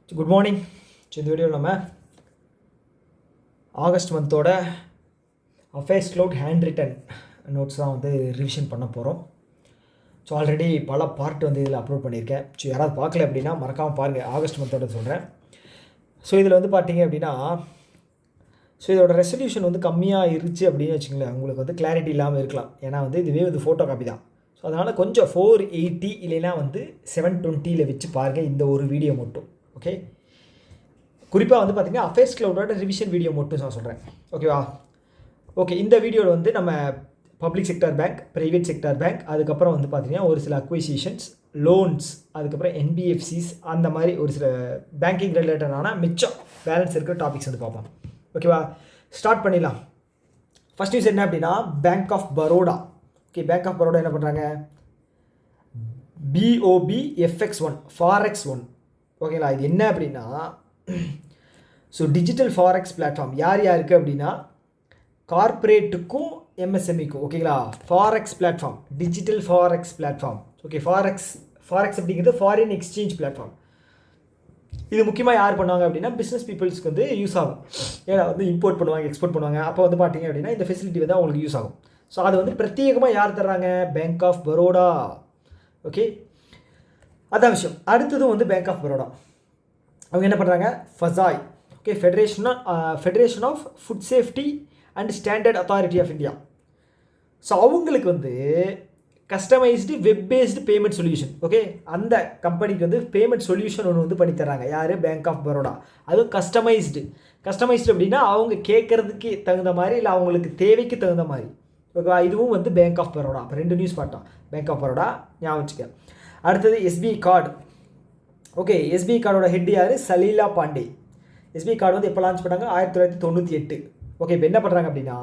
Good morning. இந்த வீடியோவில் நம்ம ஆகஸ்ட் மந்தோட affairs cloud hand written notes தான் வந்து ரிவிஷன் பண்ண போகிறோம். ஸோ ஆல்ரெடி பல பார்ட் வந்து இதில் அப்லோட் பண்ணியிருக்கேன். ஸோ யாராவது பார்க்கல அப்படின்னா மறக்காமல் பாருங்கள். ஆகஸ்ட் மந்தோட சொல்கிறேன். ஸோ இதில் வந்து பார்த்தீங்க அப்படின்னா இதோட ரெசல்யூஷன் வந்து கம்மியாக இருந்துச்சு அப்படின்னு வச்சுங்களேன், உங்களுக்கு வந்து கிளாரிட்டி இல்லாமல் இருக்கலாம். ஏன்னா வந்து இதுவே வந்து ஃபோட்டோ காப்பி தான். ஸோ அதனால் கொஞ்சம் 480 இல்லைன்னா வந்து 720 வச்சு பாருங்கள் இந்த ஒரு வீடியோ மட்டும். ஓகே, குறிப்பாக வந்து பார்த்திங்கன்னா அஃபேர்ஸ் க்ளவுடோட ரிவிஷன் வீடியோ மட்டும் நான் சொல்கிறேன். ஓகேவா? ஓகே, இந்த வீடியோவில் வந்து நம்ம public sector bank, private sector bank, அதுக்கப்புறம் வந்து பார்த்திங்கன்னா ஒரு சில அக்விசிஷன்ஸ், லோன்ஸ், அதுக்கப்புறம் என்பிஎஃப்சிஸ், அந்த மாதிரி ஒரு சில பேங்கிங் ரிலேட்டடான மிச்சம் பேலன்ஸ் இருக்கிற டாபிக்ஸ் வந்து பார்ப்போம். ஓகேவா? ஸ்டார்ட் பண்ணிடலாம். ஃபஸ்ட் நியூஸ் என்ன அப்படின்னா bank of Baroda. Okay, Bank of Baroda என்ன பண்ணுறாங்க? BOBFX1 FOREX1. ஓகேங்களா? இது என்ன அப்படின்னா ஸோ டிஜிட்டல் ஃபாரெக்ஸ் பிளாட்ஃபார்ம் யார் யாருக்கு அப்படின்னா கார்ப்பரேட்டுக்கும் எம்எஸ்எம்இக்கும். ஓகேங்களா? Forex platform, digital forex platform. Okay, forex அப்படிங்கிறது ஃபாரின் எக்ஸ்சேஞ்ச் பிளாட்ஃபார்ம். இது முக்கியமாக யார் பண்ணுவாங்க அப்படின்னா பிஸ்னஸ் பீப்புள்ஸ்க்கு வந்து யூஸ் ஆகும். ஏன்னா வந்து இம்போர்ட் பண்ணுவாங்க, எக்ஸ்போர்ட் பண்ணுவாங்க. அப்போ வந்து பார்த்தீங்க அப்படின்னா இந்த ஃபெசிலிட்டி வந்து அவங்களுக்கு யூஸ் ஆகும். ஸோ அது வந்து பிரத்யேகமாக யார் தர்றாங்க? Bank of Baroda. ஓகே, அதான் விஷயம். அடுத்ததும் வந்து பேங்க் ஆஃப் பரோடா அவங்க என்ன பண்ணுறாங்க? FSSAI. Okay, federation of food safety and standard authority of India. So அவங்களுக்கு வந்து customised web based payment solution. Okay, அந்த கம்பெனிக்கு வந்து பேமெண்ட் சொல்யூஷன் ஒன்று வந்து பண்ணித்தராங்க. யார்? Bank of Baroda. அதுவும் கஸ்டமைஸ்டு அப்படின்னா அவங்க கேட்குறதுக்கு தகுந்த மாதிரி, இல்லை அவங்களுக்கு தேவைக்கு தகுந்த மாதிரி. ஓகேவா? இதுவும் வந்து பேங்க் ஆஃப் பரோடா. அப்போ 2 நியூஸ் பார்த்தோம். பேங்க் ஆஃப் பரோடா ஞாபகம் வச்சுக்க. அடுத்தது எஸ்பிஐ கார்டு. ஓகே, எஸ்பிஐ கார்டோட ஹெட் யார்? சலீலா பாண்டே. எஸ்பிஐ கார்டு வந்து எப்போ லான்ச் பண்ணாங்க? 1998. ஓகே, இப்போ என்ன பண்ணுறாங்க அப்படின்னா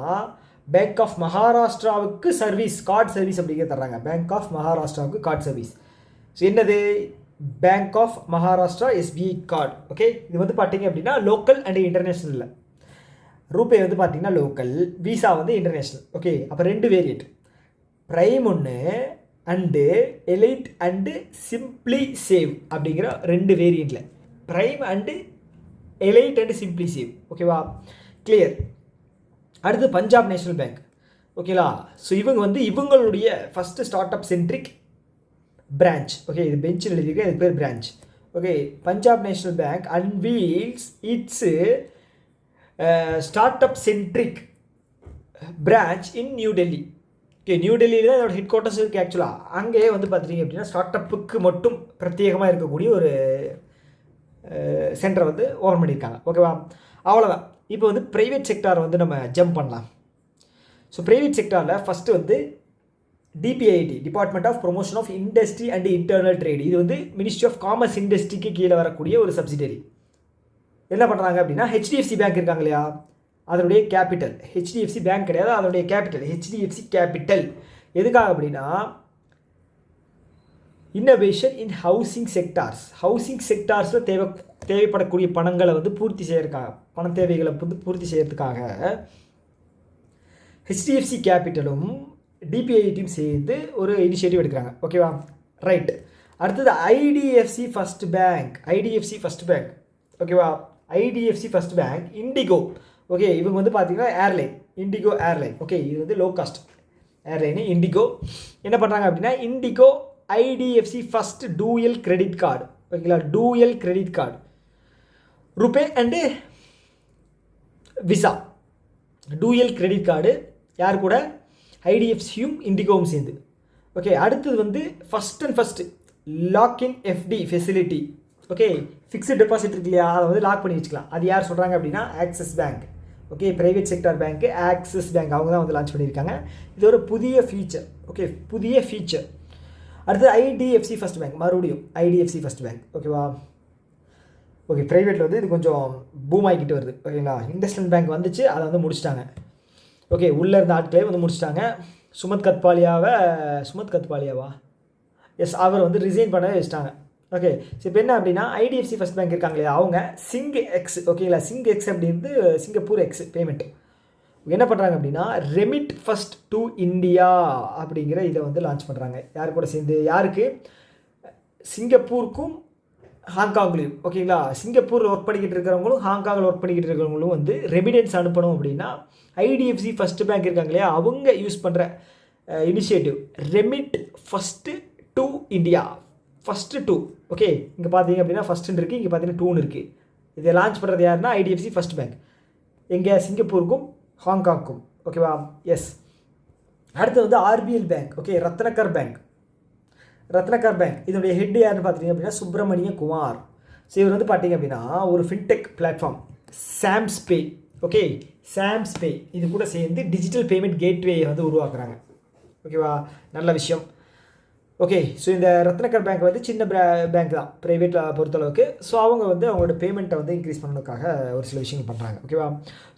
பேங்க் ஆஃப் மகாராஷ்டிராவுக்கு சர்வீஸ், கார்டு சர்வீஸ் அப்படிங்கிற தர்றாங்க. பேங்க் ஆஃப் மகாராஷ்டிராவுக்கு கார்டு சர்வீஸ். ஸோ என்னது? Bank of Maharashtra SBI card. Okay, இது வந்து பார்த்தீங்க அப்படின்னா லோக்கல் அண்ட் இன்டர்நேஷ்னலில். ரூபே வந்து பார்த்தீங்கன்னா லோக்கல், விசா வந்து இன்டர்நேஷ்னல். ஓகே, அப்போ 2 வேரியண்ட், ப்ரைம் ஒன்று and elite and simply save அப்படிங்கிற 2 வேரியண்ட்டில். Prime and elite and simply save. ஓகேவா? கிளியர். அடுத்து பஞ்சாப் நேஷ்னல் பேங்க். ஓகேலா? ஸோ இவங்க வந்து இவங்களுடைய first start up centric branch. Okay, இது பெஞ்சில் எழுதியிருக்கேன், இது பேர் branch. Okay, Punjab national bank unveils its start up centric branch in New Delhi. Okay, New டெல்லியில் தான் இதோட ஹெட் குவார்ட்டர்ஸ் இருக்குது. ஆக்சுவலாக அங்கேயே வந்து பார்த்துட்டிங்க அப்படின்னா ஸ்டார்ட் அப்புக்கு மட்டும் பிரத்யேகமாக இருக்கக்கூடிய ஒரு சென்டரை வந்து ஓப்பன் பண்ணியிருக்காங்க. ஓகேவா? அவ்வளோதான். இப்போ வந்து ப்ரைவேட் செக்டார் வந்து நம்ம ஜம்ப் பண்ணலாம். ஸோ ப்ரைவேட் செக்டாரில் ஃபஸ்ட்டு வந்து DPIT, department of promotion of industry and internal trade. இது வந்து மினிஸ்ட்ரி ஆஃப் காமர்ஸ் இண்டஸ்ட்ரிக்கு கீழே வரக்கூடிய ஒரு சப்சிடரி. என்ன பண்ணுறாங்க அப்படின்னா ஹெச்டிஎஃப்சி பேங்க் இருக்காங்க இல்லையா, அதனுடைய கேபிட்டல் ஹெச்டிஎஃப்சி பேங்க் கிடையாது, அதனுடைய கேபிட்டல் ஹெச்டிஎஃப்சி கேபிட்டல். எதுக்காக அப்படின்னா இன்னோவேஷன் இன் ஹவுசிங் செக்டார்ஸில் தேவைப்படக்கூடிய பணங்களை வந்து பூர்த்தி செய்யறதுக்காக, பண தேவைகளை வந்து பூர்த்தி செய்யறதுக்காக ஹெச்டிஎஃப்சி கேபிட்டலும் டிபிஐடியும் சேர்ந்து ஒரு இனிஷியேட்டிவ் எடுக்கிறாங்க. ஓகேவா? ரைட். அடுத்தது ஐடிஎஃப்சி ஃபர்ஸ்ட் பேங்க். ஓகேவா? IDFC first bank indigo. Okay, இவங்க வந்து பார்த்தீங்கன்னா ஏர்லைன், இண்டிகோ ஏர்லைன். ஓகே, இது வந்து லோ காஸ்ட் ஏர்லைனு இண்டிகோ. என்ன பண்ணுறாங்க அப்படின்னா IndiGo IDFC first dual credit card. ஓகேங்களா? Dual credit card, RuPay and Visa. Dual credit card யார் கூட? ஐடிஎஃப்சியும் இண்டிகோவும் சேர்ந்து. ஓகே, அடுத்தது வந்து first lock in FD facility. Okay, fixed deposit இருக்கு இல்லையா, அதை வந்து லாக் பண்ணி வச்சுக்கலாம். அது யார் சொல்கிறாங்க அப்படின்னா Axis bank. Okay, private sector பேங்க்கு ஆக்சிஸ் பேங்க் அவங்க தான் வந்து லான்ச் பண்ணியிருக்காங்க. இது ஒரு புதிய ஃபீச்சர். ஓகே, புதிய ஃபீச்சர். அடுத்தது ஐடிஎஃப்சி ஃபஸ்ட் பேங்க், மறுபடியும் ஐடிஎஃப்சி ஃபஸ்ட் பேங்க். ஓகேவா? ஓகே, ப்ரைவேட்டில் வந்து இது கொஞ்சம் பூம் ஆகிக்கிட்டு வருது. ஓகேங்களா? இண்டஸ்ட்ரியல் பேங்க் வந்துச்சு, அதை வந்து முடிச்சிட்டாங்க. ஓகே, உள்ளே இருந்த ஆட்களே வந்து முடிச்சிட்டாங்க. சுமத் கத்பாலியாவா? எஸ், அவர் வந்து ரிசைன் பண்ண வச்சுட்டாங்க. ஓகே, ஸோ இப்போ என்ன அப்படின்னா ஐடிஎஃப்சி ஃபஸ்ட் பேங்க் இருக்காங்க இல்லையா, அவங்க சிங் எக்ஸ். ஓகேங்களா? சிங் எக்ஸ் அப்படின்றது சிங்கப்பூர் எக்ஸ் பேமெண்ட். என்ன பண்ணுறாங்க அப்படின்னா ரெமிட் ஃபஸ்ட் டு இந்தியா அப்படிங்கிற இதை வந்து லான்ச் பண்ணுறாங்க. யார் கூட சேர்ந்து? யாருக்கு? சிங்கப்பூருக்கும் ஹாங்காங்லேயும் ஓகேங்களா, சிங்கப்பூரில் ஒர்க் பண்ணிக்கிட்டு இருக்கிறவங்களும் ஹாங்காங்கில் ஒர்க் பண்ணிக்கிட்டு இருக்கிறவங்களும் வந்து ரெமிடென்ஸ் அனுப்பணும் அப்படின்னா ஐடிஎஃப்சி ஃபஸ்ட்டு பேங்க் இருக்காங்க இல்லையா, அவங்க யூஸ் பண்ணுற initiative remit first to India, first to. Okay, இங்கே பார்த்தீங்க அப்படின்னா ஃபஸ்ட்டுன்னு இருக்குது, இங்கே பார்த்தீங்கன்னா டூன்னு இருக்குது. இதை லான்ச் பண்ணுறது யாருன்னா ஐடிஎஃப்சி ஃபஸ்ட் பேங்க், எங்கே சிங்கப்பூருக்கும் ஹாங்காங்க்கும். ஓகேவா, எஸ். அடுத்து வந்து ஆர்பிஎல் பேங்க். ஓகே, ரத்னகர் பேங்க் இதனுடைய ஹெட் யாருன்னு பார்த்தீங்க அப்படின்னா சுப்பிரமணிய குமார். ஸோ இவர் வந்து பார்த்தீங்க அப்படின்னா ஒரு ஃபின்டெக் பிளாட்ஃபார்ம் சாம்ஸ்பே. ஓகே, சாம்ஸ்பே இது கூட சேர்ந்து டிஜிட்டல் பேமெண்ட் கேட்வே வந்து உருவாக்குறாங்க. ஓகேவா, நல்ல விஷயம். ஓகே, ஸோ இந்த ரத்னகர் பேங்க் வந்து சின்ன பேங்க் தான் ப்ரைவேட்டில் பொறுத்தளவுக்கு. ஸோ அவங்க வந்து அவங்களோட பேமெண்ட்டை வந்து இன்க்ரீஸ் பண்ணுறதுக்காக ஒரு சில விஷயங்கள் பண்ணுறாங்க. ஓகேவா,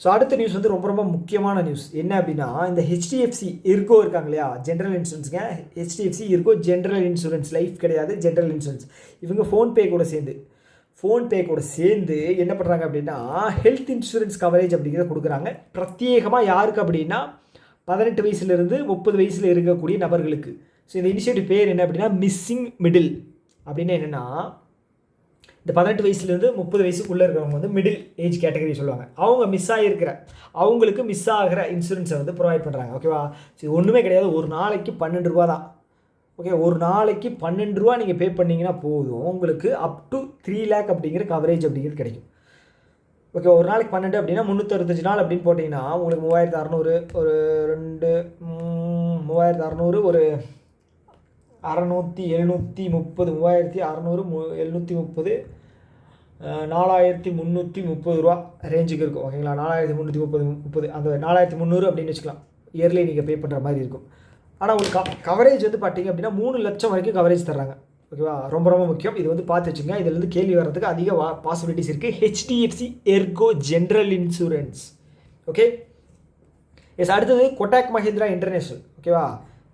ஸோ அடுத்த நியூஸ் வந்து ரொம்ப ரொம்ப முக்கியமான நியூஸ். என்ன அப்படின்னா இந்த ஹெச்டிஎஃப்சி இர்கோ இருக்காங்க இல்லையா, ஜென்ரல் இன்சூரன்ஸுங்க. HDFC ERGO general insurance, life கிடையாது, ஜென்ரல் இன்சூரன்ஸ். இவங்க ஃபோன்பே கூட சேர்ந்து என்ன பண்ணுறாங்க அப்படின்னா ஹெல்த் இன்சூரன்ஸ் கவரேஜ் அப்படிங்கிறத கொடுக்குறாங்க. பிரத்யேகமாக யாருக்கு அப்படின்னா 18 வயசுலேருந்து 30 வயசில் இருக்கக்கூடிய நபர்களுக்கு. ஸோ இந்த இனிஷியேட்டிவ் பேர் என்ன அப்படின்னா மிஸ்ஸிங் மிடில். அப்படின்னா என்னென்னா இந்த 18 வயசுலேருந்து 30 வயசுக்குள்ளே இருக்கிறவங்க வந்து மிடில் ஏஜ் கேட்டகரி சொல்லுவாங்க. அவங்க அவங்களுக்கு மிஸ் ஆகிற இன்சூரன்ஸை வந்து ப்ரொவைட் பண்ணுறாங்க. ஓகேவா, ஸோ ஒன்றுமே கிடையாது, ஒரு நாளைக்கு 12 ரூபா தான். ஓகே, ஒரு நாளைக்கு 12 ரூபா நீங்கள் பே பண்ணிங்கன்னா போதும், உங்களுக்கு அப் டு 3 lakh அப்படிங்கிற கவரேஜ் அப்படிங்கிறது கிடைக்கும். ஓகே, ஒரு நாளைக்கு 12 அப்படின்னா 365 நாள் அப்படின்னு போட்டிங்கன்னா உங்களுக்கு 3600, ஒரு 3600, ஒரு 600, 730, 3600, 730, 4330 ரூபா ரேஞ்சுக்கு இருக்கும். ஓகேங்களா, 4330, அந்த 4300 அப்படின்னு வச்சுக்கலாம். இயர்லி நீங்கள் பே பண்ணுற மாதிரி இருக்கும். ஆனால் உங்களுக்கு கவரேஜ் வந்து பார்த்தீங்க அப்படின்னா 3 லட்சம் வரைக்கும் கவரேஜ் தர்றாங்க. ஓகேவா, ரொம்ப ரொம்ப முக்கியம். இது வந்து பார்த்து வச்சுங்க, இதில் வந்து கேள்வி வர்றதுக்கு அதிக பாசிபிலிட்டிஸ் இருக்குது. HDFC ERGO general insurance. Okay, yes. அடுத்தது கொட்டாக் மஹிந்திரா இன்டர்நேஷ்னல். ஓகேவா,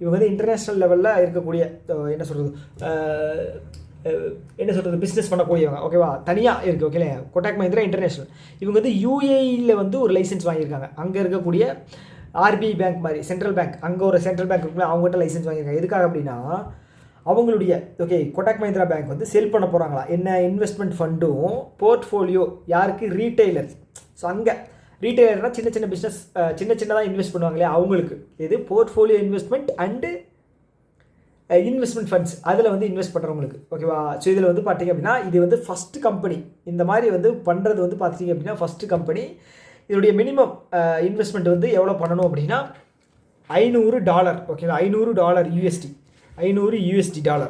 இவங்க வந்து இன்டர்நேஷ்னல் லெவலில் இருக்கக்கூடிய என்ன சொல்கிறது பிஸ்னஸ் பண்ணக்கூடியவங்க. ஓகேவா, தனியாக இருக்குது. ஓகே, கொட்டாக் மஹிந்திரா இன்டர்நேஷ்னல் இவங்க வந்து யூஏஇயில் வந்து ஒரு லைசன்ஸ் வாங்கியிருக்காங்க. அங்கே இருக்கக்கூடிய ஆர்பிஐ பேங்க் மாதிரி சென்ட்ரல் பேங்க், அங்கே ஒரு சென்ட்ரல் பேங்க் இருக்குல்ல, அவங்ககிட்ட லைசன்ஸ் வாங்கியிருக்காங்க. எதுக்காக அப்படின்னா அவங்களுடைய கொட்டாக் மஹிந்திரா பேங்க் வந்து செல் பண்ண போகிறாங்களா, என்ன இன்வெஸ்ட்மெண்ட் ஃபண்டும் போர்ட்ஃபோலியோ யாருக்கு, ரீட்டைலர். ஸோ அங்கே ரீட்டைலர்னால் சின்ன பிஸ்னஸ் சின்னதாக இன்வெஸ்ட் பண்ணுவாங்க இல்லையா, அவங்களுக்கு இது portfolio investment and investment funds அதில் வந்து இன்வெஸ்ட் பண்ணுறவங்களுக்கு. ஓகேவா, ஸோ இதில் வந்து பார்த்தீங்க அப்படின்னா இது வந்து ஃபஸ்ட்டு கம்பெனி இந்த மாதிரி வந்து பண்ணுறது வந்து பார்த்தீங்க அப்படின்னா ஃபஸ்ட்டு கம்பெனி. இதனுடைய மினிமம் இன்வெஸ்ட்மெண்ட் வந்து எவ்வளோ பண்ணணும் அப்படின்னா $500. ஓகேவா, $500 USD, $500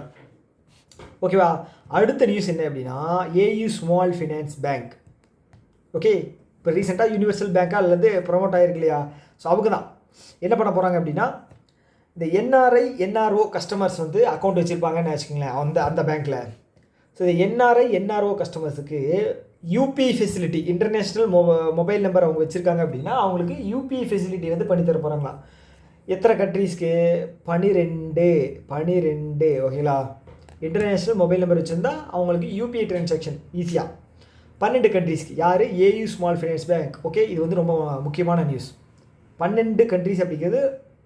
ஓகேவா. அடுத்த நியூஸ் என்ன அப்படின்னா AU small finance bank. Okay, இப்போ ரீசெண்டாக யூனிவர்சல் பேங்காக அதுலேருந்து ப்ரொமோட் ஆகிருக்கு இல்லையா, ஸோ அவங்க தான் என்ன பண்ண போகிறாங்க அப்படின்னா இந்த என்ஆர்ஐ என்ஆர்ஓ கஸ்டமர்ஸ் வந்து அக்கௌண்ட் வச்சுருப்பாங்கன்னு வச்சுக்கோங்களேன் அந்த பேங்க்கில். ஸோ இந்த என்ஆர்ஐ என்ஆர்ஓ கஸ்டமர்ஸுக்கு UPI facility, international mobile number அவங்க வச்சுருக்காங்க அப்படின்னா அவங்களுக்கு யூபிஐ ஃபெசிலிட்டி வந்து பண்ணித்தர போகிறாங்களா. எத்தனை கண்ட்ரீஸ்க்கு? 12. ஓகேங்களா, இன்டர்நேஷ்னல் மொபைல் நம்பர் வச்சுருந்தா அவங்களுக்கு யூபிஐ ட்ரான்சாக்ஷன் ஈஸியாக 12 கண்ட்ரீஸ்க்கு. யார்? AU small finance bank. Okay, இது வந்து ரொம்ப முக்கியமான நியூஸ். 12 கண்ட்ரீஸ் அப்படிங்கிறது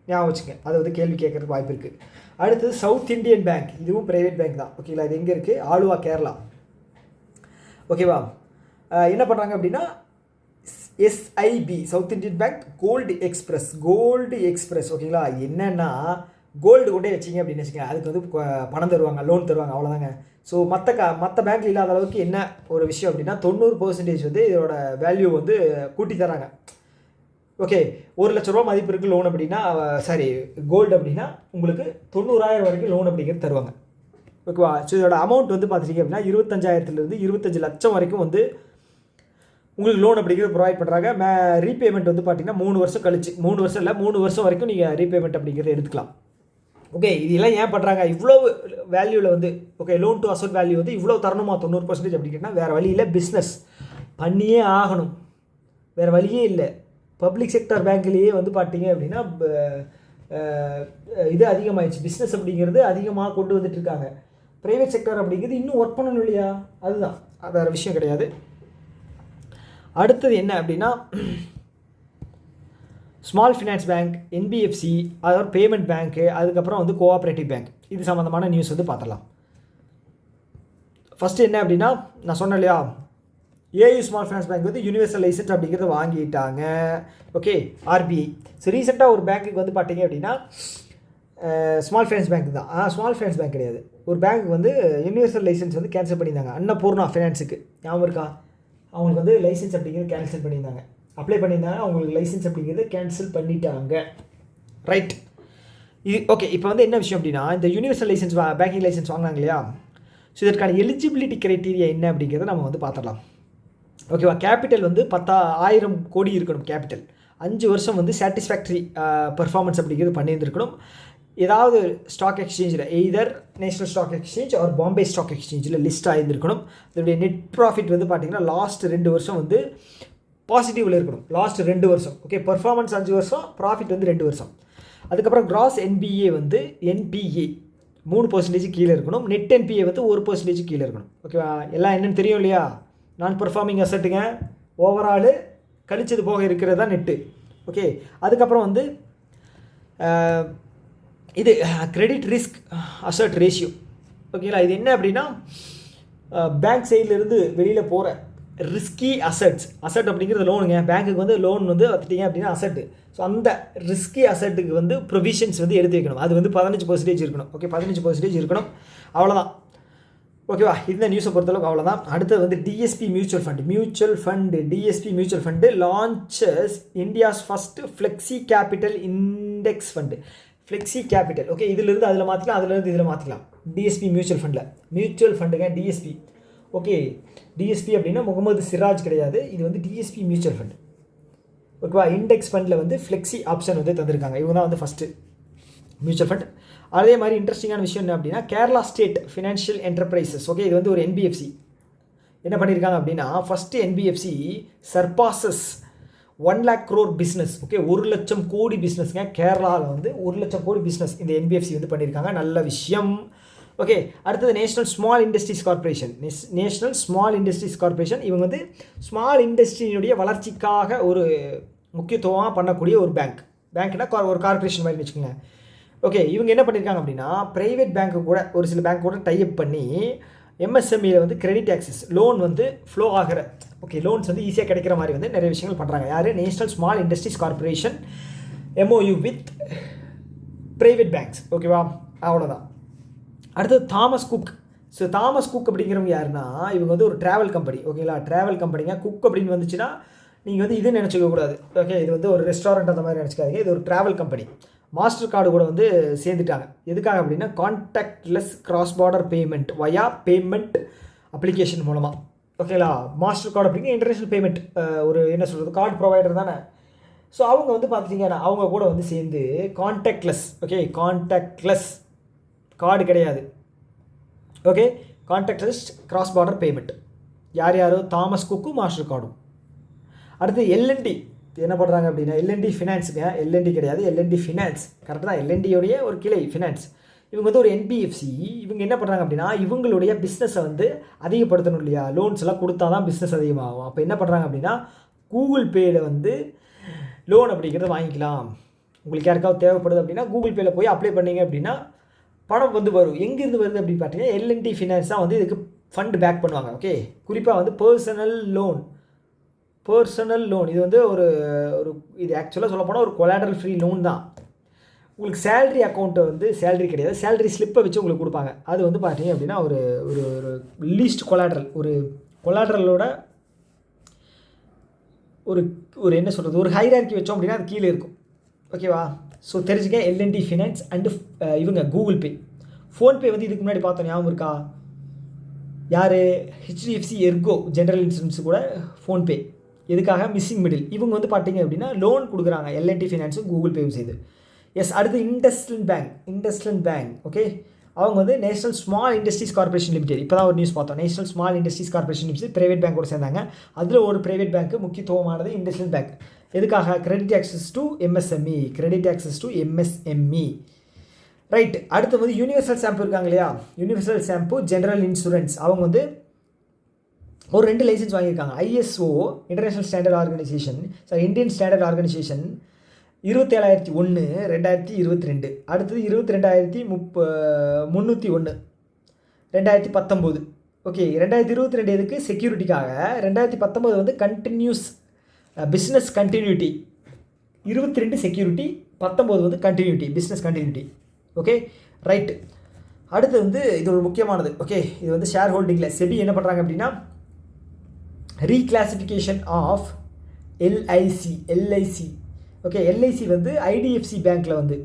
ஞாபகம் வச்சுங்க, அது வந்து கேள்வி கேட்குறதுக்கு வாய்ப்பு இருக்குது. அடுத்தது சவுத் இண்டியன் பேங்க், இதுவும் ப்ரைவேட் பேங்க் தான். ஓகேங்களா, இது எங்கே இருக்குது? ஆலுவா, கேரளா. ஓகேவா, என்ன பண்ணுறாங்க அப்படின்னா SIP South Indian Bank gold express. ஓகேங்களா, என்னென்னா கோல்டு கொண்டே வச்சிங்க அப்படின்னு வச்சுக்கோங்க, அதுக்கு வந்து பணம் தருவாங்க, லோன் தருவாங்க, அவ்வளோதாங்க. ஸோ மற்ற பேங்க்கில் இல்லாத அளவுக்கு என்ன ஒரு விஷயம் அப்படின்னா 90% வந்து இதோட வேல்யூ வந்து கூட்டி தராங்க. ஓகே, 1 லட்ச ரூபா மதிப்பு இருக்குது லோன் அப்படின்னா, கோல்டு அப்படின்னா உங்களுக்கு 90,000 வரைக்கும் லோன் அப்படிங்கிறது தருவாங்க. ஓகேவா, ஸோ இதோட அமௌண்ட் வந்து பார்த்துட்டிங்க அப்படின்னா 25,000 25 லட்சம் வரைக்கும் வந்து உங்களுக்கு லோன் அப்படிங்கிறது ப்ரொவைட் பண்ணுறாங்க. ரீபேமெண்ட் வந்து பார்த்திங்கன்னா 3 வருஷம் கழிச்சு, 3 வருஷம் இல்லை 3 வருஷம் வரைக்கும் நீங்கள் ரீபேமெண்ட் அப்படிங்கிறது எடுத்துக்கலாம். ஓகே, இதெல்லாம் ஏன் பண்ணுறாங்க? இவ்வளோ வேல்யூவில் வந்து லோன் டு அசட் வேல்யூ வந்து இவ்வளோ தரணுமா 90% அப்படின்னா வேறு வழி இல்லை, பிஸ்னஸ் பண்ணியே ஆகணும், வேறு வழியே இல்லை. பப்ளிக் செக்டர் பேங்க்லேயே வந்து பார்த்தீங்க அப்படின்னா இது அதிகமாகிடுச்சு, பிஸ்னஸ் அப்படிங்கிறது அதிகமாக கொண்டு வந்துட்டுருக்காங்க. ப்ரைவேட் செக்டர் அப்படிங்கிறது இன்னும் ஒர்க் பண்ணணும் இல்லையா, அதுதான், வேறு விஷயம் கிடையாது. அடுத்தது என்ன அப்படின்னா ஸ்மால் ஃபினான்ஸ் பேங்க், என்பிஎஃப்சி, அதாவது பேமெண்ட் பேங்க்கு, அதுக்கப்புறம் வந்து கோஆப்ரேட்டிவ் பேங்க், இது சம்மந்தமான நியூஸ் வந்து பார்த்துடலாம். ஃபஸ்ட்டு என்ன அப்படின்னா நான் சொன்னேன் இல்லையா, ஏயு ஸ்மால் ஃபைனான்ஸ் பேங்க் வந்து யூனிவர்சல் லைசன்ஸ் அப்படிங்கிறத வாங்கிட்டாங்க. Okay, RBI. ஸோ ரீசெண்டாக ஒரு பேங்க்குக்கு வந்து பார்த்தீங்க அப்படின்னா ஸ்மால் ஃபைனான்ஸ் பேங்க் தான், ஸ்மால் ஃபைனான்ஸ் பேங்க் கிடையாது, ஒரு பேங்க் வந்து யூனிவர்சல் லைசன்ஸ் வந்து கேன்சல் பண்ணியிருந்தாங்க. அன்னபூர்ணா ஃபைனான்ஸுக்கு ஞாபகம் இருக்கா, அவங்களுக்கு வந்து லைசன்ஸ் அப்படிங்கிறது கேன்சல் பண்ணியிருந்தாங்க, அப்ளை பண்ணியிருந்தாங்க, அவங்களுக்கு லைசன்ஸ் அப்படிங்கிறது கேன்சல் பண்ணிட்டாங்க. ரைட், இது ஓகே. இப்போ வந்து என்ன விஷயம் அப்படின்னா, இந்த யூனிவர்சல் லைசன்ஸ் பேங்கிங் லைசன்ஸ் வாங்கினாங்க இல்லையா, ஸோ இதற்கான எலிஜிபிலிட்டி க்ரைட்டீரியா என்ன அப்படிங்கிறத நம்ம வந்து பார்த்துடலாம். ஓகேவா, கேபிட்டல் வந்து 10,000 கோடி இருக்கணும் கேபிட்டல், 5 வருஷம் வந்து சாட்டிஸ்ஃபேக்டரி பர்ஃபார்மன்ஸ் அப்படிங்கிறது பண்ணியிருந்துருக்கணும். ஏதாவது ஸ்டாக் எக்ஸ்சேஞ்சில் either national stock exchange or Bombay stock எக்ஸ்சேஞ்சில் லிஸ்ட் ஆகியிருந்துருக்கணும். இதனுடைய நெட் ப்ராஃபிட் வந்து பார்த்திங்கன்னா லாஸ்ட் 2 வருஷம் வந்து பாசிட்டிவில் இருக்கணும், லாஸ்ட் 2 வருஷம். ஓகே, பர்ஃபார்மன்ஸ் 5 வருஷம், ப்ராஃபிட் வந்து 2 வருஷம். அதுக்கப்புறம் கிராஸ் என்பிஏ வந்து என்பிஏ 3% கீழே இருக்கணும், நெட் என்பிஏ வந்து 1% கீழே இருக்கணும். ஓகேவா, எல்லாம் என்னென்னு தெரியும் இல்லையா, நான் பர்ஃபார்மிங் அசட்டுங்க, ஓவராலு கழிச்சது போக இருக்கிறது தான் நெட்டு. ஓகே, அதுக்கப்புறம் வந்து இது கிரெடிட் ரிஸ்க் அசட் ரேஷியோ. ஓகேங்களா, இது என்ன அப்படின்னா பேங்க் சைட்லேருந்து வெளியில் போகிற ரிஸ்கி அசட்ஸ், அசட் அப்படிங்கிறது லோனுங்க, பேங்க்குக்கு வந்து லோன் வந்து பார்த்துட்டிங்க அப்படின்னா அசட்டு. ஸோ அந்த ரிஸ்கி அசட்டுக்கு வந்து ப்ரொவிஷன்ஸ் வந்து எடுத்து வைக்கணும், அது வந்து 15% இருக்கணும். ஓகே, 15% இருக்கணும், அவ்வளோதான். ஓகேவா, இந்த நியூஸை பொறுத்தளவுக்கு அவ்வளோதான். அடுத்தது வந்து DSP mutual fund DSP mutual fund launches India's first flexi capital index fund. Flexi capital, okay, இதிலிருந்து அதில் மாற்றிக்கலாம், அதிலிருந்து இதில் மாற்றிக்கலாம். டிஎஸ்பி மியூச்சுவல் ஃபண்டுங்க டிஎஸ்பி. ஓகே, டிஎஸ்பி அப்படின்னா முகமது சிராஜ் கிடையாது, இது வந்து டிஎஸ்பி மியூச்சுவல் ஃபண்டு. ஓகேவா, இண்டெக்ஸ் ஃபண்டில் வந்து ஃப்ளெக்ஸி ஆப்ஷன் வந்து தந்திருக்காங்க, இவங்க தான் வந்து ஃபஸ்ட்டு மியூச்சுவல் ஃபண்ட். அதே மாதிரி இன்ட்ரெஸ்டிங்கான விஷயம் என்ன அப்படின்னா Kerala state financial enterprises. Okay, இது வந்து ஒரு என்பிஎஃப்சி என்ன பண்ணியிருக்காங்க அப்படின்னா first NBFC surpasses 1 lakh crore business. Okay, 1 லட்சம் கோடி பிஸ்னஸ்ங்க, கேரளாவில் வந்து 1 லட்சம் கோடி பிஸ்னஸ் இந்த என்பிஎஃப்சி வந்து பண்ணியிருக்காங்க, நல்ல விஷயம். ஓகே, அடுத்தது நேஷனல் ஸ்மால் இண்டஸ்ட்ரீஸ் கார்பரேஷன். இவங்க வந்து ஸ்மால் இண்டஸ்ட்ரியினுடைய வளர்ச்சிக்காக ஒரு முக்கியத்துவமாக பண்ணக்கூடிய ஒரு பேங்க்னா ஒரு கார்பரேஷன் மாதிரி வச்சுக்கோங்க. ஓகே, இவங்க என்ன பண்ணியிருக்காங்க அப்படின்னா ப்ரைவேட் பேங்க்கு கூட ஒரு சில பேங்க் கூட டைப் பண்ணி எம்எஸ்எம்இயில் வந்து கிரெடிட் ஆக்சஸ் லோன் வந்து ஃப்ளோ ஆகிற, ஓகே, லோன்ஸ் வந்து ஈஸியாக கிடைக்கிற மாதிரி வந்து நிறைய விஷயங்கள் பண்ணுறாங்க. யார், national small industries corporation MoU with private banks. ஓகேவா, அவ்வளோதான். அடுத்தது Thomas cook. So Thomas cook அப்படிங்கிறவங்க யாருன்னா இவங்க வந்து ஒரு ட்ராவல் கம்பெனி. ஓகேங்களா, ட்ராவல் கம்பெனிங்க, குக் அப்படின்னு வந்துச்சுன்னா நீங்கள் வந்து இது நினச்சிக்க கூடாது. ஓகே, இது வந்து ஒரு ரெஸ்டாரண்ட் அந்த மாதிரி நினச்சிக்காதீங்க, இது ஒரு ட்ராவல் கம்பெனி. மாஸ்டர் கார்டு கூட வந்து சேர்ந்துட்டாங்க. எதுக்காக அப்படின்னா கான்டாக்ட்லெஸ் கிராஸ் பார்டர் பேமெண்ட் வயா பேமெண்ட் அப்ளிகேஷன் மூலமாக. ஓகேங்களா, மாஸ்டர் கார்டு அப்படிங்கிற இன்டர்நேஷ்னல் பேமெண்ட் ஒரு என்ன சொல்கிறது கார்டு ப்ரொவைடர் தானே. ஸோ அவங்க வந்து பார்த்துட்டிங்கன்னா அவங்க கூட வந்து சேர்ந்து கான்டாக்ட்லெஸ், ஓகே, கான்டாக்ட்லெஸ் கார்டு கிடையாது, okay, contactless cross border payment. யார் தாமஸ் குக்கும் மாஸ்டர் கார்டும். அடுத்து எல்என்டி என்ன பண்ணுறாங்க அப்படின்னா எல்என்டி ஃபினான்ஸுங்க, எல்என்டி கிடையாது, எல்என்டி ஃபினான்ஸ் கரெக்டாக தான், எல்என்டியோடைய ஒரு கிளை ஃபினான்ஸ். இவங்க வந்து ஒரு என்பிஎஃப்சி. இவங்க என்ன பண்ணுறாங்க அப்படின்னா இவங்களுடைய பிஸ்னஸை வந்து அதிகப்படுத்தணும் இல்லையா, லோன்ஸ் எல்லாம் கொடுத்தா தான் பிஸ்னஸ் அதிகமாகும். அப்போ என்ன பண்ணுறாங்க அப்படின்னா கூகுள் பேயில் வந்து லோன் அப்படிங்கிறத வாங்கிக்கலாம். உங்களுக்கு யாருக்காவது தேவைப்படுது அப்படின்னா கூகுள் பேயில் போய் அப்ளை பண்ணிங்க அப்படின்னா பணம் வந்து வரும். எங்கேருந்து வருது அப்படின்னு பார்த்தீங்கன்னா எல்என்டி ஃபினான்ஸ் தான் வந்து இதுக்கு ஃபண்ட் பேக் பண்ணுவாங்க. ஓகே, குறிப்பாக வந்து பர்சனல் லோன் இது வந்து ஒரு இது ஆக்சுவலாக சொல்ல போனால் ஒரு கொலாட்ரல் ஃப்ரீ லோன் தான். உங்களுக்கு சேலரி அக்கௌண்ட்டை வந்து சேலரி கிடையாது, சேலரி ஸ்லிப்பை வச்சு உங்களுக்கு கொடுப்பாங்க. அது வந்து பார்த்தீங்க அப்படின்னா ஒரு ஒரு லீஸ்ட் கொலாட்ரல், ஒரு கொலாட்ரலோட ஒரு என்ன சொல்கிறது ஒரு ஹைரார்க்கி வச்சோம் அப்படின்னா அது கீழே இருக்கும். ஓகேவா, ஸோ தெரிஞ்சுக்க எல்என்டி ஃபினான்ஸ் அண்டு இவங்க கூகுள் பே. ஃபோன்பே வந்து இதுக்கு முன்னாடி பார்த்தோம் ஞாபகம் இருக்கா, யார், ஹெச்டிஎஃப்சி எர்கோ ஜென்ரல் இன்சூரன்ஸு கூட ஃபோன்பே. எதுக்காக, மிஸ்ஸிங் மிடில். இவங்க வந்து பார்த்தீங்க அப்படின்னா லோன் கொடுக்குறாங்க எல்என்டி ஃபினான்ஸும் கூகுள் பேவும் செய்து. எஸ், அடுத்து இண்டஸ்ட்ரியல் பேங்க். ஓகே, அவங்க வந்து national small industries corporation limited. இப்போ தான் ஒரு நியூஸ் பார்த்தோம், national small industries corporation limited private bank கூட சேர்ந்தாங்க. அதில் ஒரு ப்ரைவேட் பேங்க்கு முக்கியத்துவமானது இண்டஸ்ட்ரியல் பேங்க். எதுக்காக, credit access to MSME. Right, அடுத்து வந்து யூனிவர்சல் ஷாம்பு இருக்காங்க இல்லையா, யூனிவர்சல் ஷாம்பு ஜென்ரல் இன்சூரன்ஸ். அவங்க வந்து ஒரு 2 லைசன்ஸ் வாங்கியிருக்காங்க. ISO international standard organisation, Indian standard organisation 27,001 2022. அடுத்தது 22,301 2019. ஓகே 2022 எதுக்கு செக்யூரிட்டிக்காக, 2019 வந்து கண்டினியூஸ் பிஸ்னஸ் கண்டினியூட்டி, 22 செக்யூரிட்டி, 19 வந்து continuity business continuity. Okay right. அடுத்து வந்து இது ஒரு முக்கியமானது. ஓகே இது வந்து ஷேர் ஹோல்டிங்கில் செபி என்ன பண்ணுறாங்க அப்படின்னா reclassification of LIC. Okay LIC வந்து ஐடிஎஃப்சி பேங்க்கில் வந்து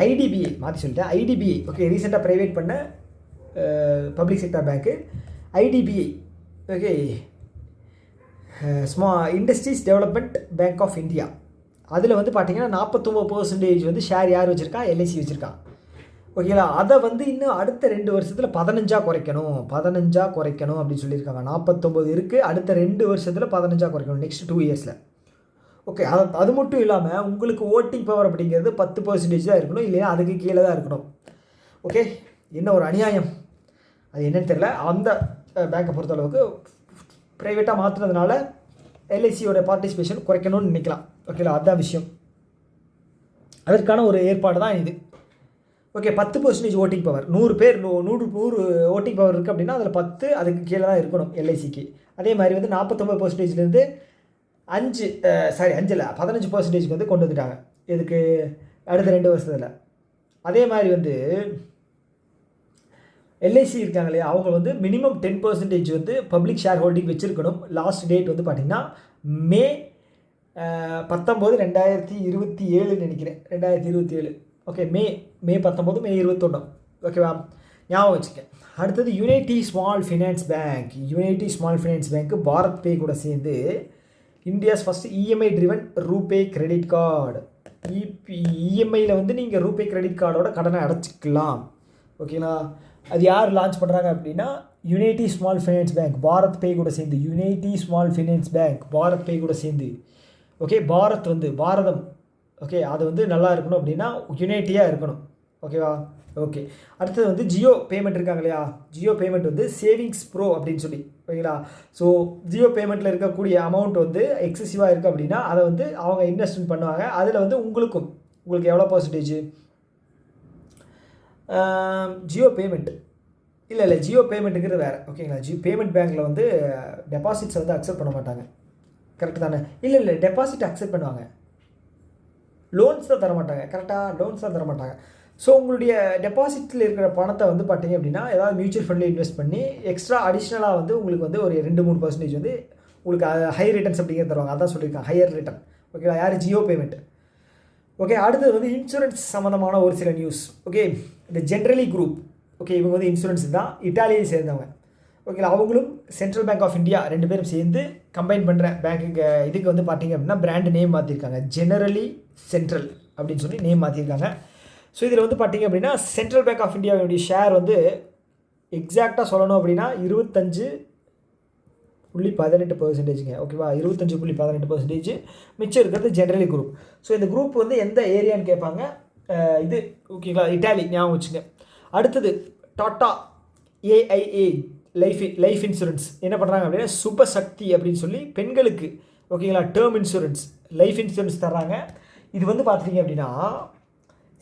ஐடிபிஐ மாற்றி சொல்லிட்டேன், ஐடிபிஐ. ஓகே ரீசெண்டாக ப்ரைவேட் பண்ண பப்ளிக் செக்டர் பேங்க்கு IDBI. Okay Industries Development Bank of India. அதில் வந்து பார்த்தீங்கன்னா 49% வந்து ஷேர் யார் வச்சுருக்கா, எல்ஐசி வச்சுருக்கா. ஓகேங்களா, அதை வந்து இன்னும் அடுத்த 2 வருஷத்தில் 15 குறைக்கணும் அப்படின்னு சொல்லியிருக்காங்க. 49 இருக்குது, அடுத்த 2 வருஷத்தில் 15 குறைக்கணும், நெக்ஸ்ட் 2 இயர்ஸில். ஓகே அது மட்டும் இல்லாமல் உங்களுக்கு ஓட்டிங் பவர் அப்படிங்கிறது 10% தான் இருக்கணும், இல்லையா அதுக்கு கீழே தான் இருக்கணும். ஓகே என்ன ஒரு அநியாயம், அது என்னன்னு தெரியல. அந்த பேங்கை பொறுத்தளவுக்கு ப்ரைவேட்டாக மாற்றுனதுனால எல்ஐசியோட பார்ட்டிசிபேஷன் குறைக்கணும்னு நினைக்கலாம். ஓகேங்களா, அதுதான் விஷயம். அதற்கான ஒரு ஏற்பாடு தான் இது. ஓகே 10% ஓட்டிங் பவர், 100 பேர் 100 ஓட்டிங் பவர் இருக்குது அப்படின்னா அதில் 10 அதுக்கு கீழே தான் இருக்கணும் எல்ஐசிக்கு. அதே மாதிரி வந்து 49%லேருந்து 15% வந்து கொண்டு வந்துட்டாங்க. இதுக்கு அடுத்த 2 வருஷத்தில். அதே மாதிரி வந்து எல்ஐசி இருக்காங்க இல்லையா, அவங்க வந்து மினிமம் 10% வந்து பப்ளிக் ஷேர் ஹோல்டிங் வச்சுருக்கணும். லாஸ்ட் டேட் வந்து பார்த்திங்கன்னா மே 19 2027 நினைக்கிறேன், 2027. Okay May 19 May 21. ஓகேவா, ஞாபகம் வச்சுக்கேன். அடுத்தது Unity small finance bank BharatPe கூட சேர்ந்து India's first EMI driven RuPay credit card. இஎம்ஐயில் வந்து நீங்கள் ரூபே கிரெடிட் கார்டோட கடனை அடைச்சிக்கலாம். ஓகேங்களா, அது யார் லான்ச் பண்ணுறாங்க அப்படின்னா Unity small finance bank BharatPe கூட சேர்ந்து. ஓகே பாரத் வந்து பாரதம். ஓகே அது வந்து நல்லா இருக்கணும் அப்படின்னா யுனைட்டியாக இருக்கணும். ஓகேவா, ஓகே. அடுத்தது வந்து ஜியோ பேமெண்ட் இருக்காங்க இல்லையா, ஜியோ பேமெண்ட் வந்து சேவிங்ஸ் ப்ரோ அப்படின்னு சொல்லி. ஓகேங்களா, ஸோ ஜியோ பேமெண்ட்டில் இருக்கக்கூடிய அமௌண்ட் வந்து எக்ஸசிவாக இருக்குது அப்படின்னா அதை வந்து அவங்க இன்வெஸ்ட்மெண்ட் பண்ணுவாங்க. அதில் வந்து உங்களுக்கு எவ்வளோ பர்சன்டேஜ் ஜியோ பேமெண்ட் இல்லை ஜியோ பேமெண்ட்டுங்கிறது வேறு. ஓகேங்களா, பேமெண்ட் பேங்க்கில் வந்து டெபாசிட்ஸை வந்து அக்செப்ட் பண்ண மாட்டாங்க. கரெக்டு தானே? இல்லை டெபாசிட் அக்செப்ட் பண்ணுவாங்க, லோன்ஸ் தான் தர மாட்டாங்க. கரெக்டாக லோன்ஸ் தான் தர மாட்டாங்க. ஸோ உங்களுடைய டெபாசிட்டில் இருக்கிற பணத்தை வந்து பார்த்தீங்க அப்படின்னா ஏதாவது மியூச்சுவல் ஃபண்டில் இன்வெஸ்ட் பண்ணி எக்ஸ்ட்ரா அடிஷ்னலாக வந்து உங்களுக்கு வந்து ஒரு 2-3% வந்து உங்களுக்கு ஹை ரிட்டர்ன்ஸ் அப்படிங்கிறது தருவாங்க. அதான் சொல்லியிருக்காங்க, ஹையர் ரிட்டர்ன். ஓகேங்களா, யார் ஜியோ பேமெண்ட். ஓகே அடுத்தது வந்து இன்சூரன்ஸ் சம்மந்தமான ஒரு சில நியூஸ். ஓகே இந்த ஜென்ரலி குரூப். ஓகே இவங்க வந்து இன்சூரன்ஸ் தான், இட்டாலியை சேர்ந்தவங்க. ஓகேங்களா, அவங்களும் சென்ட்ரல் பேங்க் ஆஃப் இந்தியா 2 பேரும் சேர்ந்து கம்பைன் பண்ணுற பேங்க்குக்கு இதுக்கு வந்து பார்த்தீங்க அப்படின்னா பிராண்டு நேம் மாற்றிருக்காங்க, ஜெனரலி சென்ட்ரல் அப்படின்னு சொல்லி நேம் மாற்றிருக்காங்க. ஸோ இதில் வந்து பார்த்தீங்க அப்படின்னா சென்ட்ரல் பேங்க் ஆஃப் இந்தியாவுடைய ஷேர் வந்து எக்ஸாக்டாக சொல்லணும் அப்படின்னா 25.18%. ஓகேவா, 25.18%. மிச்சம் இருக்கிறது ஜென்ரலி குரூப். ஸோ இந்த குரூப் வந்து எந்த ஏரியான்னு கேட்பாங்க, இது ஓகேங்களா இட்டாலி, ஞாபகம் வச்சுங்க. அடுத்தது டாட்டா ஏஐஏ லைஃப் இன்சூரன்ஸ் என்ன பண்ணுறாங்க அப்படின்னா சுபசக்தி அப்படின்னு சொல்லி பெண்களுக்கு ஓகேங்களா டேர்ம் இன்சூரன்ஸ் லைஃப் இன்சூரன்ஸ் தர்றாங்க. இது வந்து பார்த்துட்டிங்க அப்படின்னா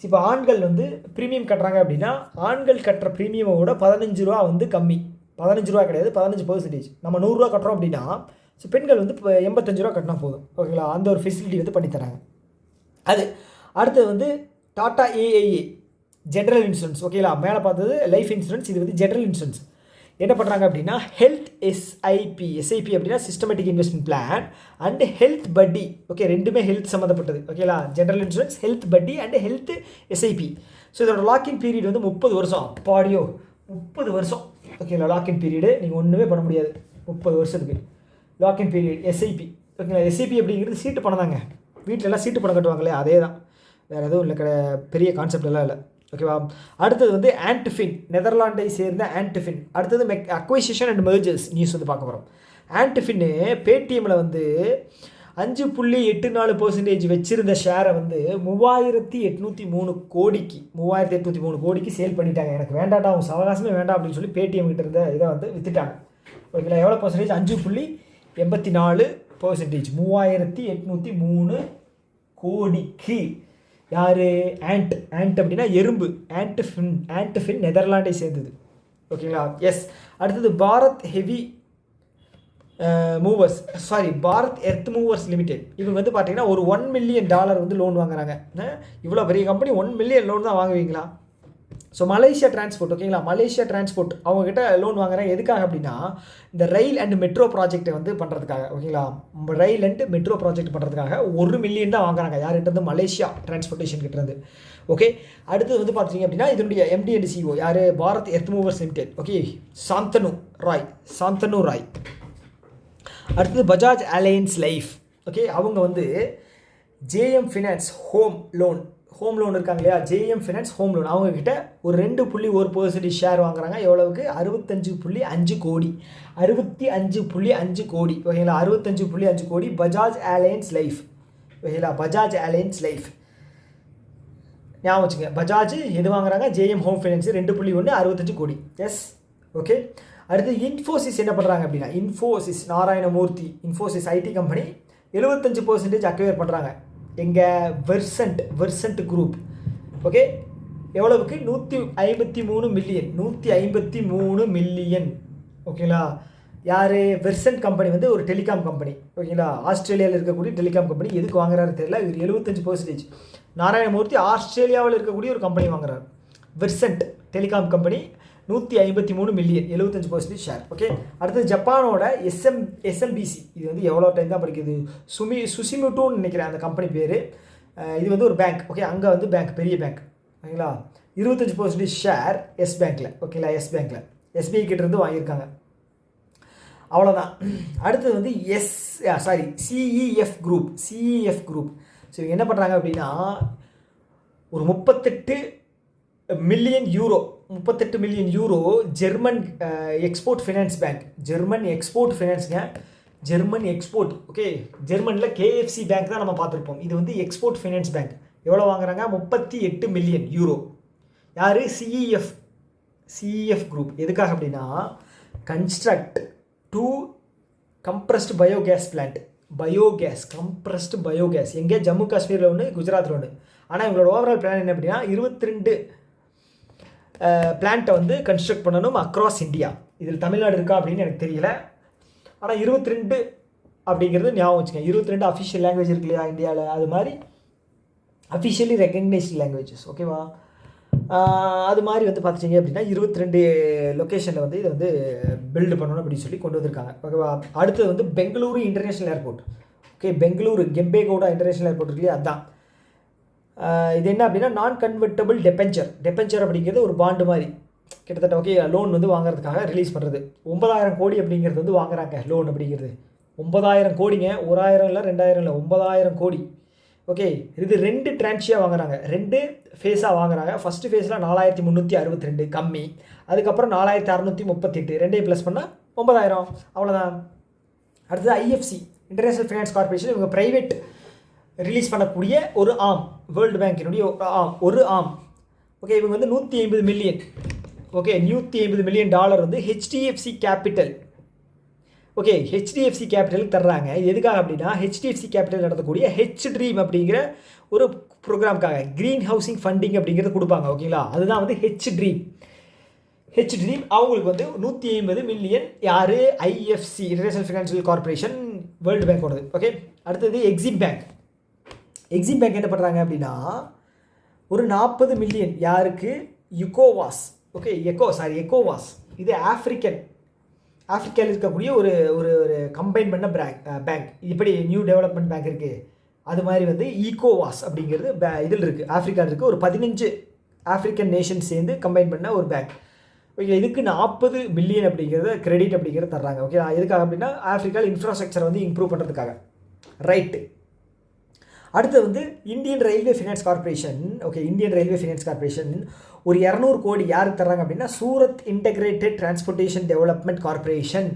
இப்போ ஆண்கள் வந்து ப்ரீமியம் கட்டுறாங்க அப்படின்னா ஆண்கள் கட்டுற ப்ரீமியமோட 15 ரூபா வந்து கம்மி. 15 ரூபா கிடையாது, 15%. நம்ம 100 ரூபா கட்டுறோம் அப்படின்னா ஸோ பெண்கள் வந்து இப்போ 85 ரூபா கட்டினா போதும். ஓகேங்களா, அந்த ஒரு ஃபெசிலிட்டி வந்து பண்ணித்தராங்க. அது அடுத்தது வந்து டாட்டா ஏஐஏ ஜென்ரல் இன்சூரன்ஸ். ஓகேங்களா, மேலே பார்த்தது லைஃப் இன்சூரன்ஸ், இது வந்து ஜென்ரல் இன்சூரன்ஸ். என்ன பண்ணுறாங்க அப்படின்னா ஹெல்த் எஸ்ஐபி அப்படின்னா systematic investment plan and health பட்டி. ஓகே ரெண்டுமே ஹெல்த் சம்மந்தப்பட்டது. ஓகேங்களா, ஜென்ரல் இன்சூரன்ஸ், ஹெல்த் பட்டி அண்ட் ஹெல்த் எஸ்ஐபி. ஸோ இதோட லாக்இன் பீரியட் வந்து 30 வருஷம். அப்பாடியோ 30 வருஷம். ஓகேங்களா, லாக்இன் பீரியடு நீங்கள் ஒன்றுமே பண்ண முடியாது 30 வருஷத்துக்கு லாக்இன் பீரியட். எஸ்ஐபி ஓகேங்களா, எஸ்ஐபி அப்படிங்கிறது சீட்டு பணம் தாங்க. வீட்டிலலாம் சீட்டு பணம் கட்டுவாங்களே அதே தான், வேறு எதுவும் இல்லை, பெரிய கான்செப்ட் எல்லாம் இல்லை. ஓகேவா, அடுத்தது வந்து ஆன்டிஃபின், நெதர்லாண்டை சேர்ந்த ஆன்டிஃபின். அடுத்தது அக்வைசிஷன் அண்ட் மெர்ஜர்ஸ் நியூஸ் வந்து பார்க்க போகிறோம். ஆன்டிஃபின்னு பேடிஎம்மில் வந்து 5.84% வச்சுருந்த ஷேரை வந்து 3,803 கோடிக்கு சேல் பண்ணிட்டாங்க. எனக்கு வேண்டாண்டா, அவங்க அவகாசமே வேண்டாம் அப்படின்னு சொல்லி பேடிஎம் கிட்ட இருந்த இதை வந்து விற்றுட்டாங்க. ஓகேங்களா, எவ்வளோ பர்சன்டேஜ்? 5.84%. 3,803 கோடிக்கு. யார்? ஆண்ட் அப்படின்னா எறும்பு. ஆன்டிஃபின் நெதர்லாண்டை சேர்ந்தது. ஓகேங்களா. எஸ். அடுத்தது Bharat heavy movers Bharat Earth Movers limited. இவங்க வந்து பார்த்தீங்கன்னா ஒரு $1 மில்லியன் வந்து லோன் வாங்குறாங்க. இவ்வளோ பெரிய கம்பெனி $1 மில்லியன் லோன் தான் வாங்குவீங்களா? ஸோ மலேசியா டிரான்ஸ்போர்ட், ஓகேங்களா, மலேசியா டிரான்ஸ்போர்ட் அவங்ககிட்ட லோன் வாங்குறாங்க. எதுக்காக அப்படின்னா இந்த ரயில் அண்ட் மெட்ரோ ப்ராஜெக்டை வந்து பண்ணுறதுக்காக, ஓகேங்களா, ரயில் அண்ட் மெட்ரோ ப்ராஜெக்ட் பண்ணுறதுக்காக $1 மில்லியன் தான் வாங்குறாங்க. யார்கிட்ட இருந்து? மலேசியா டிரான்ஸ்போர்ட்டேஷன் கிட்ட இருந்து. ஓகே. அடுத்தது வந்து பார்த்தீங்க அப்படின்னா இதனுடைய MD அண்ட் CEO யார்? Bharat Earth Movers Limited. Okay, Shantanu Roy. அடுத்தது பஜாஜ் அலையன்ஸ் லைஃப். ஓகே, அவங்க வந்து JM ஃபினான்ஸ் ஹோம் லோன் இருக்காங்க இல்லையா, JM ஃபினான்ஸ் ஹோம் லோன், அவங்கக்கிட்ட ஒரு 2.1% ஷேர் வாங்குறாங்க. எவ்வளவுக்கு? 65.5 கோடி. 65.5 கோடி, ஓகேங்களா, 65.5 கோடி பஜாஜ் அலையன்ஸ் லைஃப், ஓகேங்களா, பஜாஜ் அலையன்ஸ் லைஃப் ஞாபகம் வச்சுங்க. பஜாஜ் எது வாங்குறாங்க? JM ஹோம் ஃபைனான்ஸ் 2.1 65 கோடி. எஸ். ஓகே. அடுத்து இன்ஃபோசிஸ் என்ன பண்ணுறாங்க அப்படின்னா, Infosys Narayanamurthy, Infosys IT company 75% acquire பண்ணுறாங்க. எங்கள் வெர்சன்ட் குரூப். ஓகே, எவ்வளவுக்கு? 153 மில்லியன். ஓகேங்களா. யார்? வெர்சன்ட் கம்பெனி வந்து ஒரு டெலிகாம் கம்பெனி, ஓகேங்களா, ஆஸ்திரேலியாவில் இருக்கக்கூடிய டெலிகாம் கம்பெனி. எதுக்கு வாங்குறாரு தெரியல. இவர் 75%. நாராயணமூர்த்தி ஆஸ்திரேலியாவில் இருக்கக்கூடிய ஒரு கம்பெனி வாங்குறாரு. Versant telecom company 153 million, 75% share. Okay. அடுத்தது ஜப்பானோட SMBC. இது வந்து எவ்வளோ டைம் தான் படிக்குது? சுசிமுட்டோன்னு நினைக்கிறேன் அந்த கம்பெனி பேர். இது வந்து ஒரு பேங்க். ஓகே, அங்கே வந்து பேங்க், பெரிய பேங்க், ஓகேங்களா. 25% ஷேர் எஸ் பேங்க்கில், ஓகேங்களா, எஸ் பேங்க்கில் SBI கிட்டேருந்து வாங்கியிருக்காங்க. அவ்வளோதான். அடுத்தது வந்து CEF குரூப். ஸோ இவங்க என்ன பண்ணுறாங்க அப்படின்னா ஒரு 38 million euro German export finance bank. German export. Okay, ஜெர்மனில் KFC பேங்க் தான் நம்ம பார்த்துருப்போம். இது வந்து எக்ஸ்போர்ட் ஃபினான்ஸ் பேங்க். எவ்வளோ வாங்குறாங்க? 38 மில்லியன் யூரோ. யார்? CEF group. எதுக்காக அப்படின்னா construct 2 compressed biogas plant. Compressed biogas எங்கே? ஜம்மு காஷ்மீரில் ஒன்று, குஜராத்தில் ஒன்று. ஆனால் இவங்களோட ஓவரால் பிளான் என்ன அப்படின்னா 22 பிளான்ட்டை வந்து கன்ஸ்ட்ரக்ட் பண்ணணும் அக்ராஸ் இந்தியா. இதில் தமிழ்நாடு இருக்கா அப்படின்னு எனக்கு தெரியல. ஆனால் 22 அப்படிங்கிறது ஞாபகம் வச்சுக்கேன். 22 அஃபிஷியல் லாங்குவேஜ் இருக்கு இல்லையா இந்தியாவில், அது மாதிரி அஃபிஷியலி ரெகக்னைஸ்டு லாங்குவேஜஸ். ஓகேவா. அது மாதிரி வந்து பார்த்துட்டிங்க அப்படின்னா 22 லொக்கேஷனில் வந்து இதை வந்து பில்டு பண்ணணும் அப்படின்னு சொல்லி கொண்டு வந்திருக்காங்க. ஓகேவா. அடுத்தது வந்து Bengaluru international airport. Okay, Bengaluru Kempegowda international airport இருக்கு இல்லையா, அதுதான். இது என்ன அப்படின்னா நான் கன்வெர்ட்டபிள் டெபெஞ்சர் அப்படிங்கிறது ஒரு பாண்டு மாதிரி கிட்டத்தட்ட. ஓகே, லோன் வந்து வாங்குறதுக்காக ரிலீஸ் பண்ணுறது. 9000 கோடி அப்படிங்கிறது வந்து வாங்குறாங்க லோன் அப்படிங்கிறது. 9000 கோடிங்க, 1000 இல்லை 2000 இல்லை, 9000 கோடி. ஓகே, இது 2 ட்ரான்ச்சியாக வாங்குறாங்க, 2 ஃபேஸாக வாங்குறாங்க. ஃபஸ்ட்டு ஃபேஸில் 4362 கம்மி, அதுக்கப்புறம் 4638, 2 ப்ளஸ் பண்ணால் 9000, அவ்வளோதான். அடுத்தது IFC இன்டர்நேஷ்னல் ஃபினான்ஸ் கார்பரேஷன். இவங்க ப்ரைவேட் ரிலீஸ் பண்ணக்கூடிய ஒரு ஆம், வேர்ல்டு பேங்கினுடைய ஒரு ஆம். ஓகே, இவங்க வந்து 150 மில்லியன். ஓகே, $150 மில்லியன் வந்து HDFC கேபிட்டல். ஓகே, HDFC கேபிட்டலுக்கு தர்றாங்க. இது எதுக்காக அப்படின்னா HDFC கேபிட்டல் நடத்தக்கூடிய H-Dream அப்படிங்கிற ஒரு ப்ரோக்ராமுக்காக க்ரீன் ஹவுசிங் ஃபண்டிங் அப்படிங்கிறத கொடுப்பாங்க. ஓகேங்களா, அதுதான் வந்து H-Dream. அவங்களுக்கு வந்து 150 மில்லியன். யார்? IFC international financial corporation, world பேங்கோடது. ஓகே. அடுத்தது எக்ஸிம் பேங்க் என்ன பண்ணுறாங்க அப்படின்னா ஒரு 40 மில்லியன். யாருக்கு? யுகோவாஸ். ஓகே, எக்கோவாஸ். இது ஆஃப்ரிக்காவில் இருக்கக்கூடிய ஒரு ஒரு கம்பைன் பண்ண பேங்க். இப்படி நியூ டெவலப்மெண்ட் பேங்க் இருக்குது, அது மாதிரி வந்து ஈகோவாஸ் அப்படிங்கிறது இதில் இருக்குது, ஆஃப்ரிக்காவில் இருக்குது. ஒரு 15 ஆஃப்ரிக்கன் நேஷன் சேர்ந்து கம்பைன் பண்ண ஒரு பேங்க். ஓகே, இதுக்கு 40 மில்லியன் அப்படிங்கிறத கிரெடிட் அப்படிங்கிறத தர்றாங்க. ஓகே, எதுக்காக அப்படின்னா ஆஃப்ரிக்காவில் இன்ஃப்ராஸ்ட்ரக்சரை வந்து இம்ப்ரூவ் பண்ணுறதுக்காக. ரைட்டு. அடுத்து வந்து Indian railway finance corporation. Okay, Indian railway finance corporation ஒரு 200 கோடி யாருக்கு தர்றாங்க அப்படின்னா Surat integrated transportation development corporation.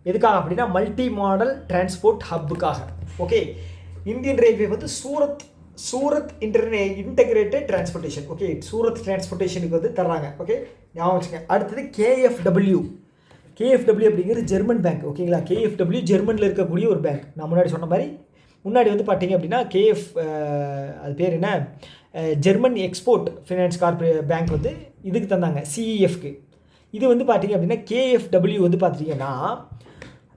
எதுக்காக அப்படின்னா மல்டி மாடல் டிரான்ஸ்போர்ட் ஹப்புக்காக. ஓகே, இந்தியன் ரயில்வே வந்து Surat integrated transportation. Okay, Surat டிரான்ஸ்போர்ட்டேஷனுக்கு வந்து தர்றாங்க. ஓகே, ஞாபகம் வச்சுங்க. அடுத்தது KFW அப்படிங்கிறது ஜெர்மன் பேங்க். ஓகேங்களா, KFW ஜெர்மனில் இருக்கக்கூடிய ஒரு பேங்க். நான் முன்னாடி சொன்ன மாதிரி முன்னாடி வந்து பார்த்தீங்க அப்படின்னா அது பேர் என்ன, ஜெர்மன் எக்ஸ்போர்ட் ஃபினான்ஸ் பேங்க் வந்து இதுக்கு தந்தாங்க, CEFக்கு. இது வந்து பார்த்தீங்க அப்படின்னா KFW வந்து பார்த்தீங்கன்னா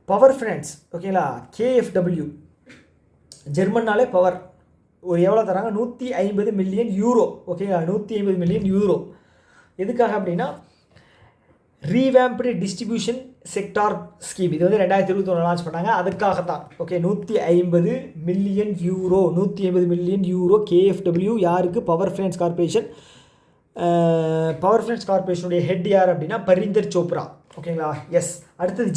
பவர் ஃபினான்ஸ். ஓகேங்களா, KFW ஜெர்மன்னாலே பவர். ஒரு எவ்வளோ தராங்க, 150 மில்லியன் யூரோ. ஓகேங்களா, 150 மில்லியன் யூரோ. எதுக்காக அப்படின்னா ரீவேம்ப்டு டிஸ்ட்ரிபியூஷன் செக்டார் ஸ்கீம். இது வந்து 2021 லான்ச் பண்ணாங்க, அதுக்காக தான். Okay, 150 million euro. 150 million euro KFW. யாருக்கு? Power finance corporation. Power finance கார்பரேஷனுடைய ஹெட் யார் அப்படின்னா பரிந்தர் சோப்ரா. ஓகேங்களா, எஸ். அடுத்தது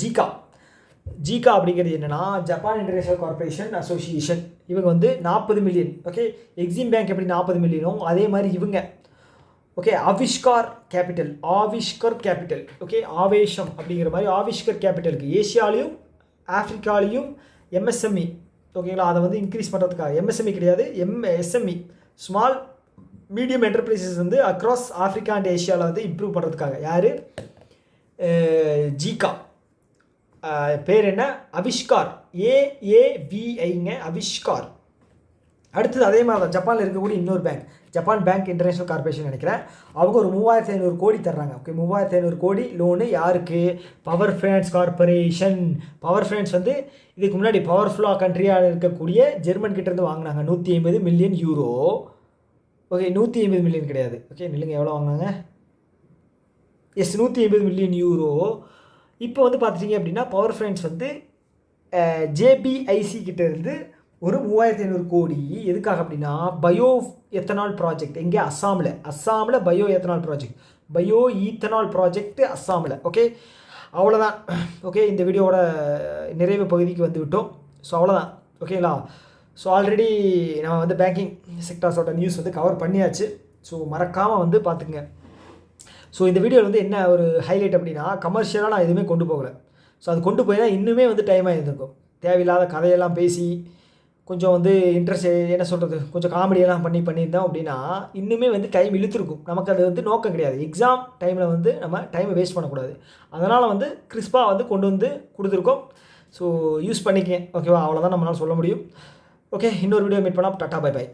ஜீகா அப்படிங்கிறது என்னென்னா ஜப்பான் இன்டர்நேஷனல் கார்பரேஷன் அசோசியேஷன். இவங்க வந்து 40 மில்லியன். ஓகே, எக்ஸிம் பேங்க் எப்படி 40 மில்லியனும் அதே மாதிரி இவங்க. Okay, Aavishkaar capital. Okay, Aavesham அப்படிங்கிற மாதிரி ஆவிஷ்கர் கேபிட்டலுக்கு ஏஷியாலையும் ஆஃப்ரிக்காலையும் MSME. ஓகேங்களா, அதை வந்து இன்க்ரீஸ் பண்ணுறதுக்காக. MSME கிடையாது, SME, ஸ்மால் மீடியம் என்டர்பிரைசஸ் வந்து அக்ராஸ் ஆஃப்ரிக்கா அண்ட் ஏஷியாவில் வந்து இம்ப்ரூவ் பண்ணுறதுக்காக. யார்? ஜீகா. பேர் என்ன? அவிஷ்கார். AAVIங்க, அவிஷ்கார். அடுத்தது அதே மாதிரி தான் ஜப்பானில் இருக்கக்கூடிய இன்னொரு bank, Japan bank international corporation நினைக்கிறேன். அவங்க ஒரு 3500 கோடி தர்றாங்க. ஓகே, 3500 கோடி லோனு யாருக்கு? Power finance corporation. Power finance வந்து இதுக்கு முன்னாடி பவர்ஃபுல்லாக கண்ட்ரியாக இருக்கக்கூடிய ஜெர்மன் கிட்டேருந்து வாங்கினாங்க 150 மில்லியன் யூரோ. ஓகே, 150 மில்லியன் கிடையாது. ஓகே, நில்லுங்க, எவ்வளோ வாங்கினாங்க? Yes, 150 million euro. இப்போ வந்து பார்த்துட்டிங்க அப்படின்னா பவர் ஃபினான்ஸ் வந்து JBIC கிட்டேருந்து ஒரு 3500 கோடி. எதுக்காக அப்படின்னா பயோ எத்தனால் ப்ராஜெக்ட். எங்கே? அஸ்ஸாமில் bio ethanol project, bio ethanol project அஸ்ஸாமில். ஓகே, அவ்வளோதான். ஓகே, இந்த வீடியோவோட நிறைவு பகுதிக்கு வந்து விட்டோம். ஸோ அவ்வளோதான். ஓகேங்களா, ஸோ ஆல்ரெடி நம்ம வந்து பேங்கிங் செக்டார்ஸோட நியூஸ் வந்து கவர் பண்ணியாச்சு. ஸோ மறக்காமல் வந்து பார்த்துக்குங்க. ஸோ இந்த வீடியோவில் வந்து என்ன ஒரு ஹைலைட் அப்படின்னா கமர்ஷியலாக நான் எதுவுமே கொண்டு போகலை. ஸோ அது கொண்டு போய் தான் இன்னுமே வந்து டைமாக இருந்திருக்கும். தேவையில்லாத கதையெல்லாம் பேசி கொஞ்சம் வந்து இன்ட்ரெஸ்ட் என்ன சொல்கிறது, கொஞ்சம் காமெடியெல்லாம் பண்ணியிருந்தோம் அப்படின்னா இன்னுமே வந்து டைம் இழுத்துருக்கும். நமக்கு அது வந்து நோக்கம் கிடையாது. எக்ஸாம் டைமில் வந்து நம்ம டைமை வேஸ்ட் பண்ணக்கூடாது. அதனால் வந்து கிறிஸ்பாக வந்து கொண்டு வந்து கொடுத்துருக்கோம். ஸோ யூஸ் பண்ணிக்கங்க. ஓகேவா, அவ்வளோதான் நம்மளால் சொல்ல முடியும். ஓகே, இன்னொரு வீடியோ மீட் பண்ணால் டாட்டா, பை பை.